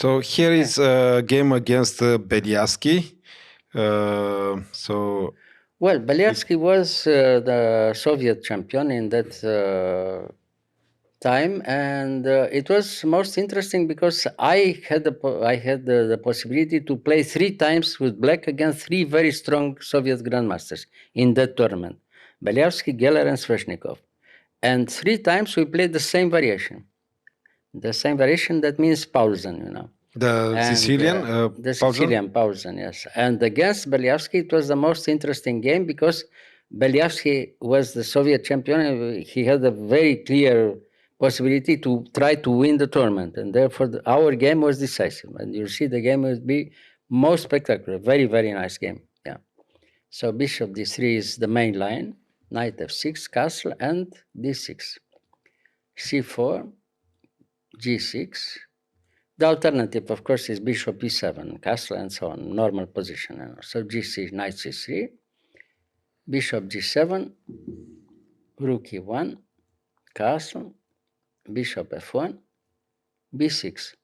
So here is a game against Beliavsky. Well, Beliavsky was the Soviet champion in that time, and it was most interesting because I had the possibility to play 3 times with black against 3 very strong Soviet grandmasters in that tournament: Beliavsky, Geller, and Sveshnikov. And 3 times we played the same variation. The same variation, that means Paulsen. The Sicilian The Sicilian Paulsen, yes. And against Beliavsky, it was the most interesting game because Beliavsky was the Soviet champion. He had a very clear possibility to try to win the tournament. And therefore, our game was decisive. And you see, the game would be most spectacular. Very, very nice game. Yeah. So bishop d3 is the main line. Knight f6, castle, and d6. c4, g6. The alternative, of course, is bishop e7, castle, and so on, normal position. So g6, knight c3, bishop g7, rook e1, castle, bishop f1, b6.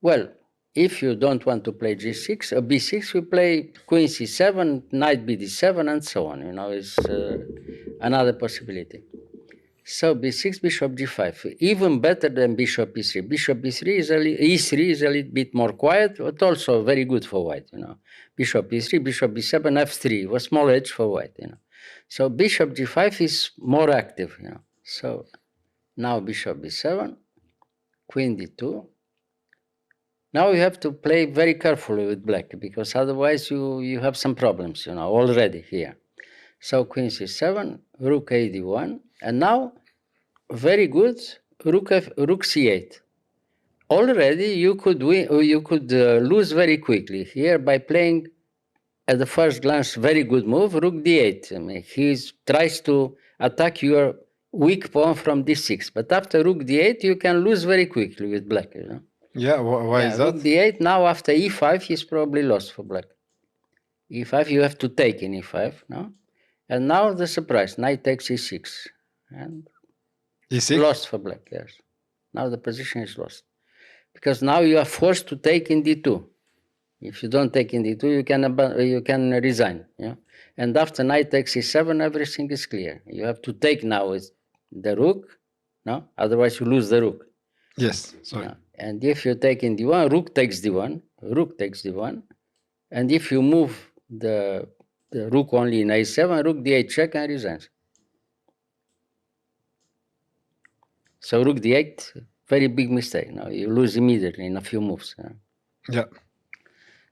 Well, if you don't want to play g6 or b6, we play queen c7, knight bd7, and so on. It's another possibility. So b6, bishop g5, even better than bishop e3. Bishop e3 is a little bit more quiet, but also very good for white. Bishop e3, bishop b7, f3 was small edge for white. So bishop g5 is more active. So now bishop b7, queen d2. Now you have to play very carefully with black because otherwise you have some problems. Already here. So queen c7, rook a d1, and now. Very good. Rook c8. Already you could win. You could lose very quickly here by playing, at the first glance, very good move. Rook d8. He tries to attack your weak pawn from d6, but after rook d8, you can lose very quickly with black. Yeah. Why is that? Rook d8. Now after e5, he's probably lost for black. e5, you have to take in e5. No, and now the surprise: knight takes e6, and. E6? Lost for black, yes. Now the position is lost. Because now you are forced to take in d2. If you don't take in d2, you can resign. And after knight takes e7, everything is clear. You have to take now with the rook, no? Otherwise you lose the rook. Yes, sorry. And if you take in d1, rook takes d1, rook takes d1. And if you move the rook only in a7, rook d8 check and resigns. So rook d8, very big mistake. Now you lose immediately in a few moves. Yeah.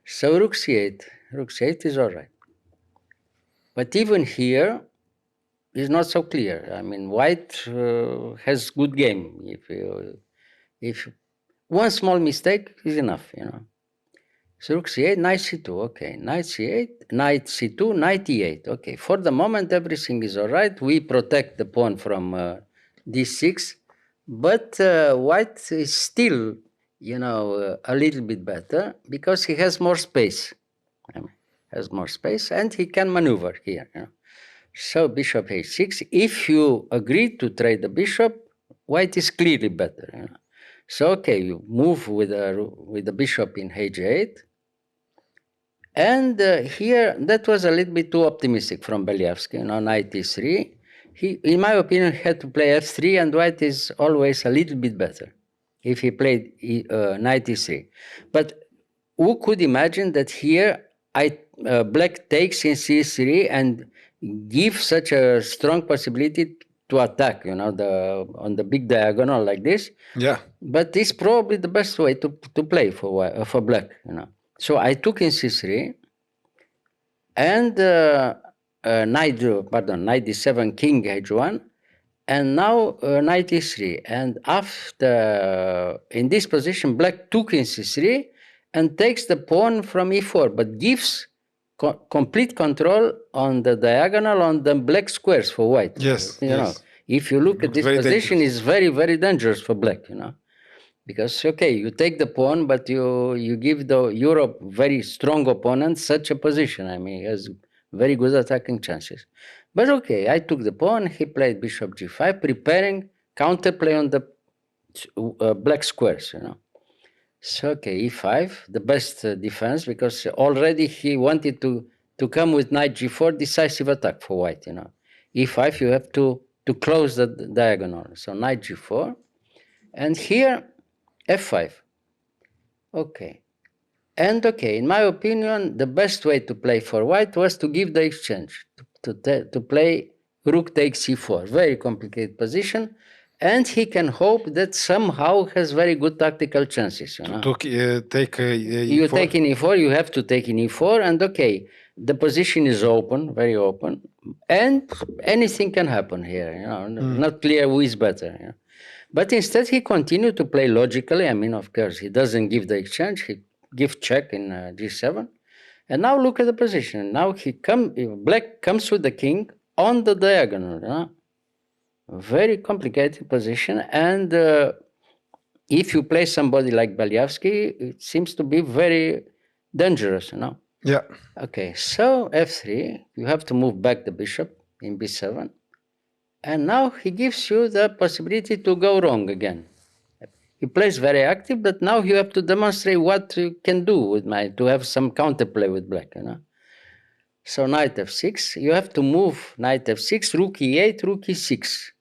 So rook c8 is all right. But even here, it's not so clear. I mean, white has good game. If one small mistake is enough, So rook c8, knight c2, okay. Knight c8, knight c2, knight e8. Okay, for the moment, everything is all right. We protect the pawn from d6. But white is still, a little bit better because he has more space. And he can maneuver here. So bishop h6. If you agree to trade the bishop, white is clearly better. So okay, you move with the bishop in h8. And here, that was a little bit too optimistic from Beliavsky. Knight e3. He, in my opinion, had to play f3, and white is always a little bit better if he played knight e3. But who could imagine that here black takes in c3 and give such a strong possibility to attack, on the big diagonal like this? Yeah. But it's probably the best way to play for black, So I took in c3, and knight d7, king h1, and now knight e3. And after, in this position, black took in c3 and takes the pawn from e4, but gives complete control on the diagonal on the black squares for white. Yes. If you look at this position, it's very, very dangerous for black, Because, okay, you take the pawn, but you give the Europe very strong opponent such a position. I mean, he has very good attacking chances. But okay, I took the pawn. He played bishop g5, preparing counterplay on the black squares, So, okay, e5, the best defense, because already he wanted to come with knight g4, decisive attack for white, e5, you have to close the diagonal. So knight g4, and here f5. Okay. And okay, in my opinion, the best way to play for white was to give the exchange, to play rook takes c4, very complicated position, and he can hope that somehow has very good tactical chances. To take You e4? take in e4, you have to take in e4, and okay, the position is open, very open, and anything can happen here. Not clear who is better. But instead, he continued to play logically. I mean, of course, he doesn't give the exchange. He gives check in g7. And now look at the position. Now black comes with the king on the diagonal. Very complicated position. And if you play somebody like Beliavsky, it seems to be very dangerous. Yeah. Okay, so f3, you have to move back the bishop in b7. And now he gives you the possibility to go wrong again. He plays very active, but now you have to demonstrate what you can do with to have some counterplay with black. So knight f6, you have to move knight f6, rook e8, rook e6,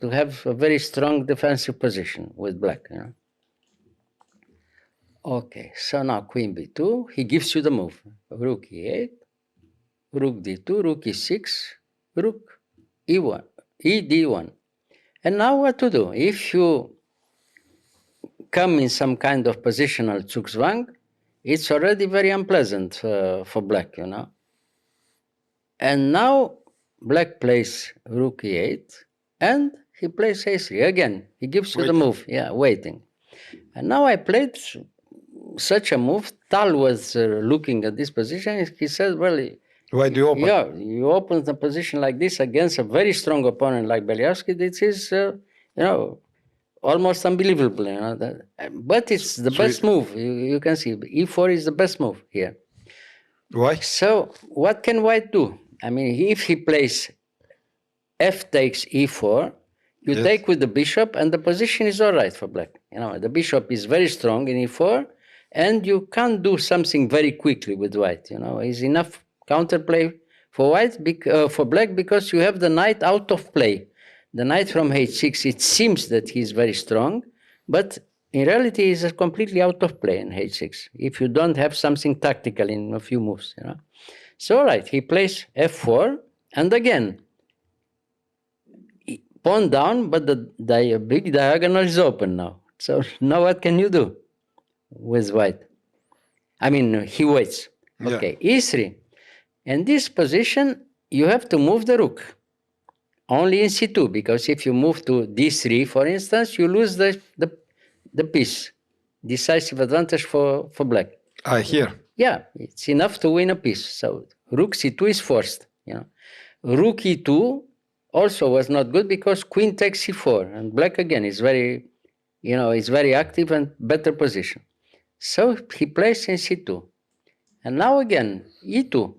to have a very strong defensive position with black. Okay, so now queen b2, he gives you the move. Rook e8, rook d2, rook e6, rook e1, ed1. And now what to do? If you come in some kind of positional zugzwang, it's already very unpleasant for black, And now black plays rook e8, and he plays a3. Again, he gives you the move. Yeah, waiting. And now I played such a move. Tal was looking at this position. He said, well, why do you open? Yeah, you open the position like this against a very strong opponent like Beliavsky. This is, almost unbelievable. But it's the best move. You can see e4 is the best move here. Why? So what can white do? I mean, if he plays f takes e4, you take with the bishop, and the position is all right for black. The bishop is very strong in e4, and you can't do something very quickly with white. It's enough counterplay for white, for black, because you have the knight out of play. The knight from h6, it seems that he's very strong, but in reality, he's completely out of play in h6, if you don't have something tactical in a few moves. So, all right, he plays f4, and again, pawn down, but the big diagonal is open now. So now what can you do with white? I mean, he waits. Okay, e3. In this position, you have to move the rook. Only in c2, because if you move to d3, for instance, you lose the piece. Decisive advantage for black. Here. Yeah, it's enough to win a piece. So rook c2 is forced. Rook e2 also was not good because queen takes c4, and black again is very, is very active and better position. So he plays in c2. And now again, e2.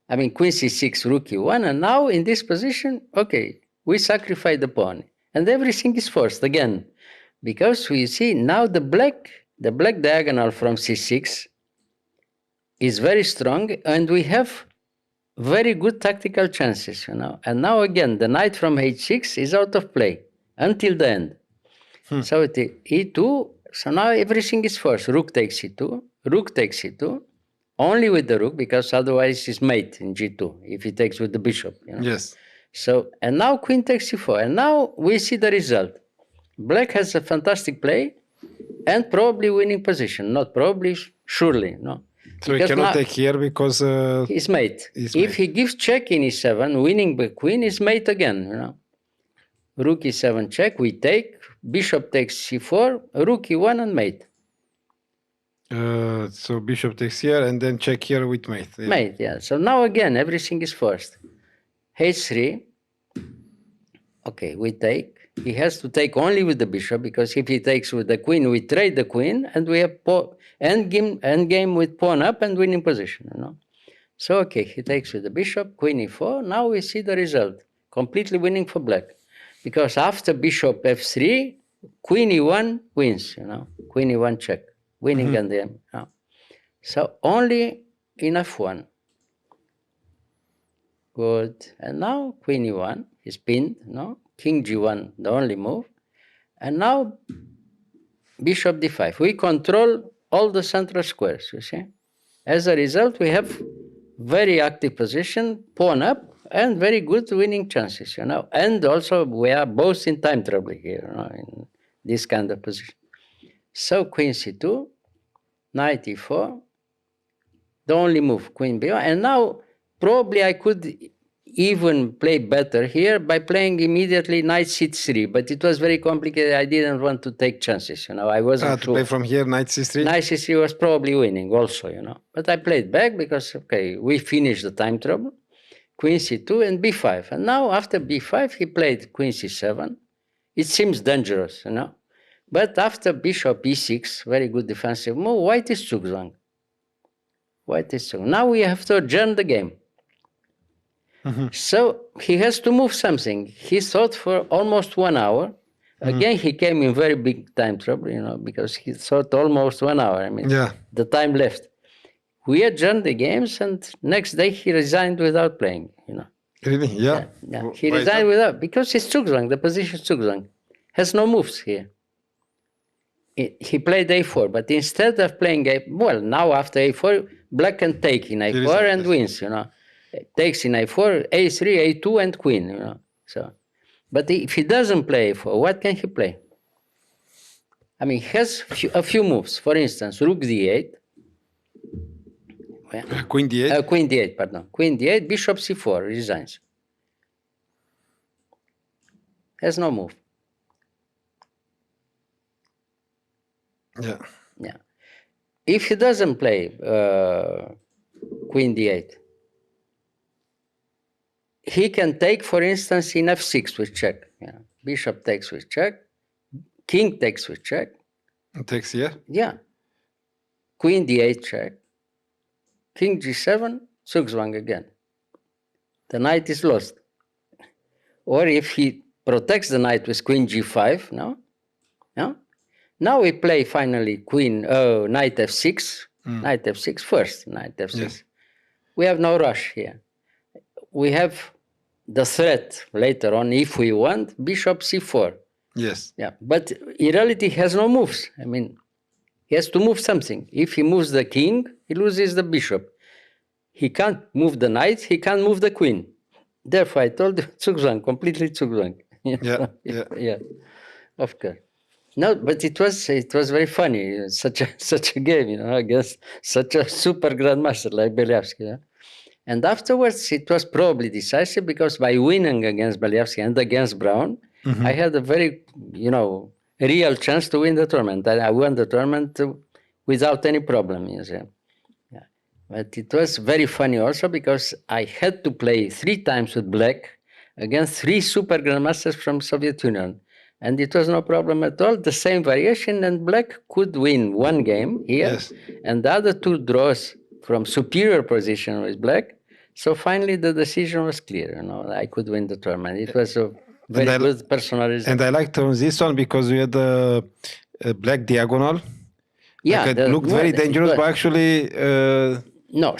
I mean, queen c6, rook e1, and now in this position, okay, we sacrifice the pawn. And everything is forced again. Because we see now the black diagonal from c6 is very strong, and we have very good tactical chances, And now again, the knight from h6 is out of play until the end. So it e2, so now everything is forced. Rook takes e2, rook takes e2, only with the rook, because otherwise it's mate in g2, if he takes with the bishop. Yes. So, and now queen takes c4, and now we see the result. Black has a fantastic play, and probably winning position. Not probably, surely, no. So he cannot take here because he's mate. If he gives check in e7, winning the queen is mate again. Rook e7 check, we take. Bishop takes c4, rook e1 and mate. So bishop takes here and then check here with mate. Yeah. Mate, yeah. So now again, everything is forced. h3. Okay, we take. He has to take only with the bishop, because if he takes with the queen, we trade the queen, and we have endgame with pawn up and winning position. So, okay, he takes with the bishop, queen e4. Now we see the result. Completely winning for black. Because after bishop f3, Queen e1 wins, Queen e1 check, winning on the game. So only in f1. Good. And now Queen e1 is pinned, King g1, the only move. And now Bishop d5. We control all the central squares, you see. As a result, we have very active position, pawn up, and very good winning chances, And also, we are both in time trouble here, in this kind of position. So Queen c2, knight e4, the only move, Queen b1. And now, probably I could even play better here by playing immediately knight c3, but it was very complicated. I didn't want to take chances, I wasn't to sure. play from here, knight c3? Knight c3 was probably winning also, But I played back because, okay, we finished the time trouble. Queen c2 and b5. And now after b5, he played queen c7. It seems dangerous, But after bishop e6, very good defensive move, white is zugzwang. White is zugzwang. Now we have to adjourn the game. So he has to move something. He thought for almost 1 hour. Again, he came in very big time trouble, because he thought almost 1 hour. The time left. We adjourned the games, and next day he resigned without playing, Really? Yeah. He resigned without, because it's zugzwang, the position is zugzwang. Has no moves here. He played a4, but instead of playing now after a4, black can take in a4 and wins, Takes in a4, a3, a2, and queen, So, but if he doesn't play a4, what can he play? I mean, he has a few moves. For instance, rook d8. Queen d8? Queen d8, pardon. Queen d8, bishop c4, resigns. Has no move. Yeah. Yeah. If he doesn't play queen d8, he can take, for instance, in f6 with check. Bishop takes with check. King takes with check. Takes here? Yeah. Queen d8 check. King g7, zugzwang again. The knight is lost. Or if he protects the knight with queen g5, no? Now we play finally knight f6. Knight f6 first, knight f6. Yes. We have no rush here. We have the threat later on, if we want, bishop c4. Yes. Yeah, but in reality, he has no moves. I mean, he has to move something. If he moves the king, he loses the bishop. He can't move the knight, he can't move the queen. Therefore, I told you, zugzwang, completely zugzwang. Yeah, of course. No, but it was very funny, such a game, against such a super grandmaster like Beliavsky. And afterwards, it was probably decisive because by winning against Beliavsky and against Brown, I had a very, real chance to win the tournament. I won the tournament without any problem, Yeah. But it was very funny also because I had to play 3 times with black against 3 super grandmasters from Soviet Union. And it was no problem at all, the same variation, and black could win 1 game here, and the other 2 draws from superior position with black. So finally the decision was clear, I could win the tournament. It was a very good personal result. And I liked on this one because we had a black diagonal. Yeah, it looked very dangerous, but actually no,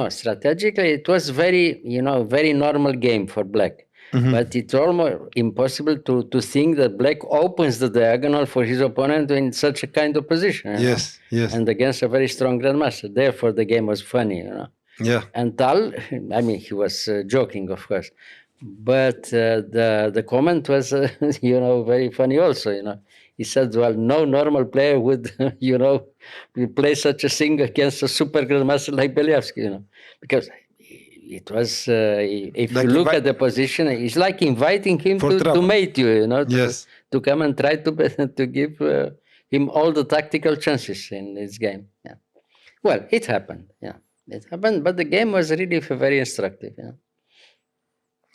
strategically it was very, very normal game for black. But it's almost impossible to think that black opens the diagonal for his opponent in such a kind of position. Yes. And against a very strong grandmaster. Therefore, the game was funny, Yeah. And Tal, I mean, he was joking, of course. But the comment was, very funny also, He said, well, no normal player would, play such a thing against a super grandmaster like Beliavsky, because it was, if like you look at the position, it's like inviting him to mate you, to come and try to give him all the tactical chances in this game. Yeah. Well, it happened. Yeah, it happened, but the game was really very instructive.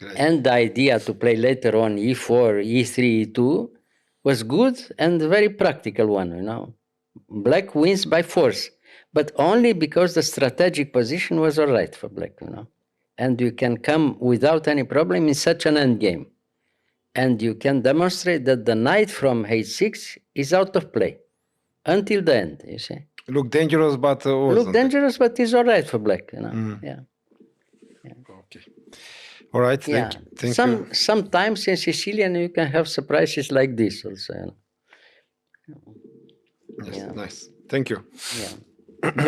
Right. And the idea to play later on e4, e3, e2 was good and a very practical one, Black wins by force, but only because the strategic position was all right for black, And you can come without any problem in such an end game. and you can demonstrate that the knight from h6 is out of play until the end, you see. Look dangerous, but wasn't. Look dangerous, but it's all right for black, you know. Yeah. Okay. All right. Yeah. Thank you. Sometimes in Sicilian you can have surprises like this also, you know. Yes, Yeah. nice. Thank you. Yeah.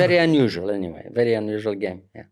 Very unusual anyway. Very unusual game. Yeah.